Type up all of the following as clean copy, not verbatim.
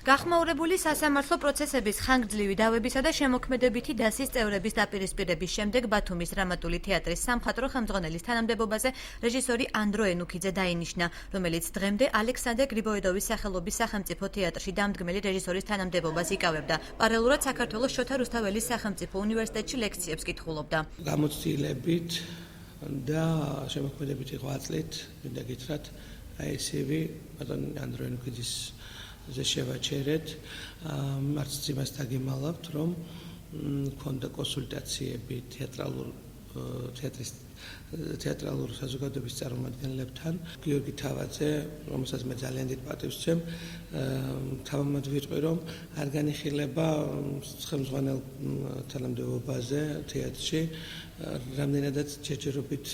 გახმაურებული სასამართლო პროცესების ხანგრძლივი დავებისა და შემოქმედებითი დასის წევრების დაპირისპირების შემდეგ ბათუმის დრამატული თეატრის სამხატვრო ხელმძღვანელის თანამდებობაზე რეჟისორი ანდრო ენუქიძე დაინიშნა, რომელიც დღემდე ალექსანდრე გრიბოედოვის სახელობის სახელმწიფო თეატრში დამდგმელი რეჟისორის თანამდებობას იკავებდა. პარალელურად საქართველოს შოთა რუსთაველის სახელმწიფო უნივერსიტეტში ლექციებს კითხულობდა. გამოცდილებით და შემოქმედებითი ღვაწლით მინდა გითხრათ ესევი ბატონ ანდრო ენუქიძის შევაჩერეთ, მარც იმას დაგემალავთ, რომ ქონდა კონსულტაციები თეატრალურ საზოგადოების წარმომადგენლებთან. გიორგი თავაძე, რომელსაც მე ძალიან დიდ პატივს ვცემ, თავად ვიტყვი, რომ არ განიხილება ხელმძღვანელ თანამდებობაზე თეატრში, რამდენადაც ჯერჯერობით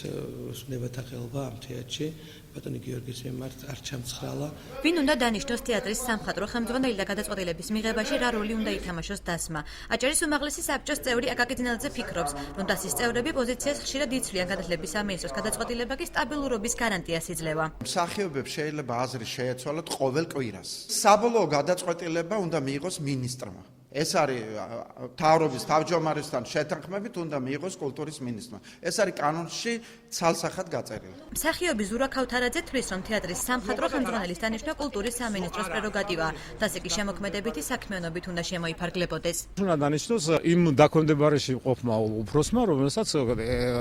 ვნებათა ხელობა ამ თეატრში. ბატონი გიორგის მიმართ არ ჩამცხრალა. ვინ უნდა დანიშნოს თეატრის სამხატვრო ხელმძღვანელი და გადაწყვეტილების მიღებაში რა როლი უნდა ითამაშოს დასმა? აჭარის უმაღლესი საბჭოს წევრი აკაკი ძინაძე ფიქრობს, რომ დასის წევრები პოზიციას ხშირად იცვლიან, განათლების სამინისტროს გადაწყვეტილება კი სტაბილურობის გარანტიას იძლევა. მსახიობებს შეიძლება აზრი შეეცვალოთ ყოველ კვირას. საბოლოო გადაწყვეტილება უნდა მიიღოს მინისტრმა. ეს არის მთავრობის თავმჯდომარესთან შეთანხმებით უნდა მიიღოს კულტურის მინისტრმა. ეს არის კანონში ცალსახად გაწერილი. მსახიობი ზურა ქავთარაძე თვლის, რომ თეატრის სამხატვრო ხელმძღვანელის დანიშვნა კულტურის სამინისტროს პრეროგატივაა. დასე კი შემოქმედებითი საქმიანობით უნდა შემოიფარგლებოდეს. უნდა დანიშნოს იმ დაქვემდებარებაში ყოფმა უფროსმა, რომელსაც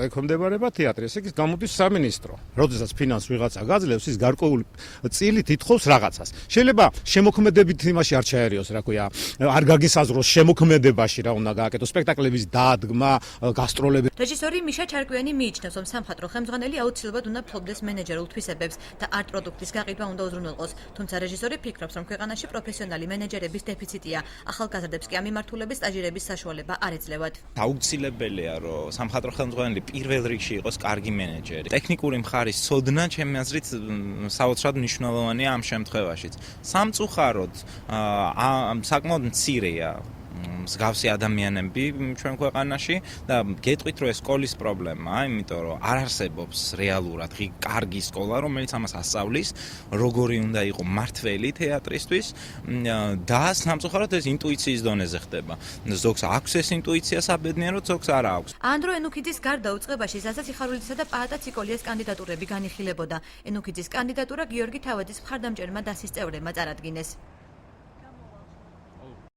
ექვემდებარება თეატრი. ესე იგი გამოდის სამინისტრო. როდესაც ფინანსს ვიღაცა გაძლევს, ის გარკვეული წილით ითხოვს რაღაცას. შეიძლება შემოქმედებით იმაში არ ჩაერიოს, რა ქვია, არ გაგის შემოქმედებაში რა უნდა გააკეთოს, სპექტაკლების დადგმა, გასტროლები. რეჟისორი მიშა ჩარკვიანი მიიჩნევს, რომ სამხატვრო ხელმძღვანელი აუცილებლად უნდა ფლობდეს მენეჯერულ თვისებებს და არტ პროდუქტის გაყიდვა უნდა უზრუნველყოს. თუმცა რეჟისორი ფიქრობს, რომ ქვეყანაში პროფესიონალი მენეჯერების დეფიციტია. ახალგაზრდებს კი ამ მიმართულების სტაჟირების საშუალება არ ეძლევათ. აუცილებელია, რომ სამხატვრო ხელმძღვანელი პირველ რიგში იყოს კარგი მენეჯერი. ტექნიკური მხარის ცოდნა, ჩემი აზრით, საოცრად მნიშვნელოვანია ამ შემთხვევაშიც. სამწუხაროდ, საკმაოდ მცირეა მსგავსი ადამიანები ჩვენ ქვეყანაში და გეტყვით, რომ ეს სკოლის პრობლემაა, იმიტომ რომ არ არსებობს რეალურად კარგი სკოლა, რომელიც ამას ასწავლის, როგორი უნდა იყოს მართველი თეატრისთვის და სამწუხაროდ ეს ინტუიციის დონეზე ხდება. ზოგს აქვს ეს ინტუიცია საბედნიეროდ, ზოგს არ აქვს. ანდრო ენუქიძის გარდა უწყებაში ზაზა ციხარულიძისა და პაატა ციკოლიას კანდიდატურები განიხილებოდა. ენუქიძის კანდიდატურა გიორგი თავაძის მხარდამჭერმა დასის წევრებმა წარადგინეს.